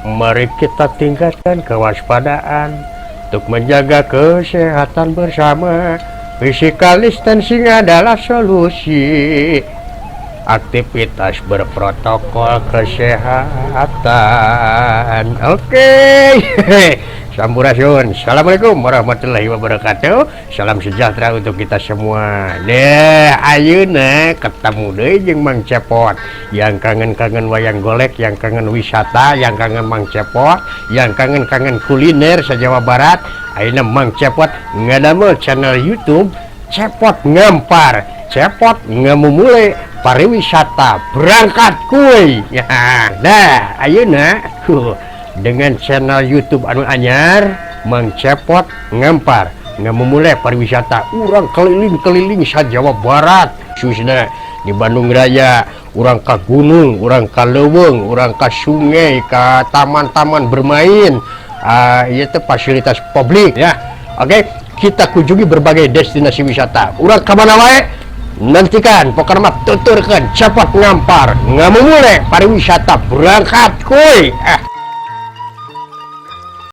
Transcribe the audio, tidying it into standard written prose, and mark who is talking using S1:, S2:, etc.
S1: Mari kita tingkatkan kewaspadaan untuk menjaga kesehatan bersama. Physical distancing adalah solusi. Aktivitas berprotokol kesehatan. Oke. Sampurasun. Assalamualaikum warahmatullahi wabarakatuh. Salam sejahtera untuk kita semua. Nah, ayeuna ketemu deui jeung Mang Cepot. Yang kangen-kangen wayang golek, yang kangen wisata, yang kangen Mang Cepot, yang kangen-kangen kuliner se-Jawa Barat. Ayeuna Mang Cepot ngadamel channel YouTube Cepot Ngampar, Cepot Ngamumule Pariwisata Berangkat Kuy. Ya, nah ayeuna dengan channel YouTube anu anyar Mang Cepot Ngampar Ngamumule Pariwisata, urang keliling-keliling sa Jawa Barat khususna di Bandung Raya. Urang ka gunung, urang ka leuweung, urang ka sungai, ka taman-taman bermain, itu fasilitas publik ya. Oke, kita kunjungi berbagai destinasi wisata. Urang ka mana wae nantikan pokoknya mah tuturkeun Cepot Ngampar Ngamumule Pariwisata Berangkat Kuy.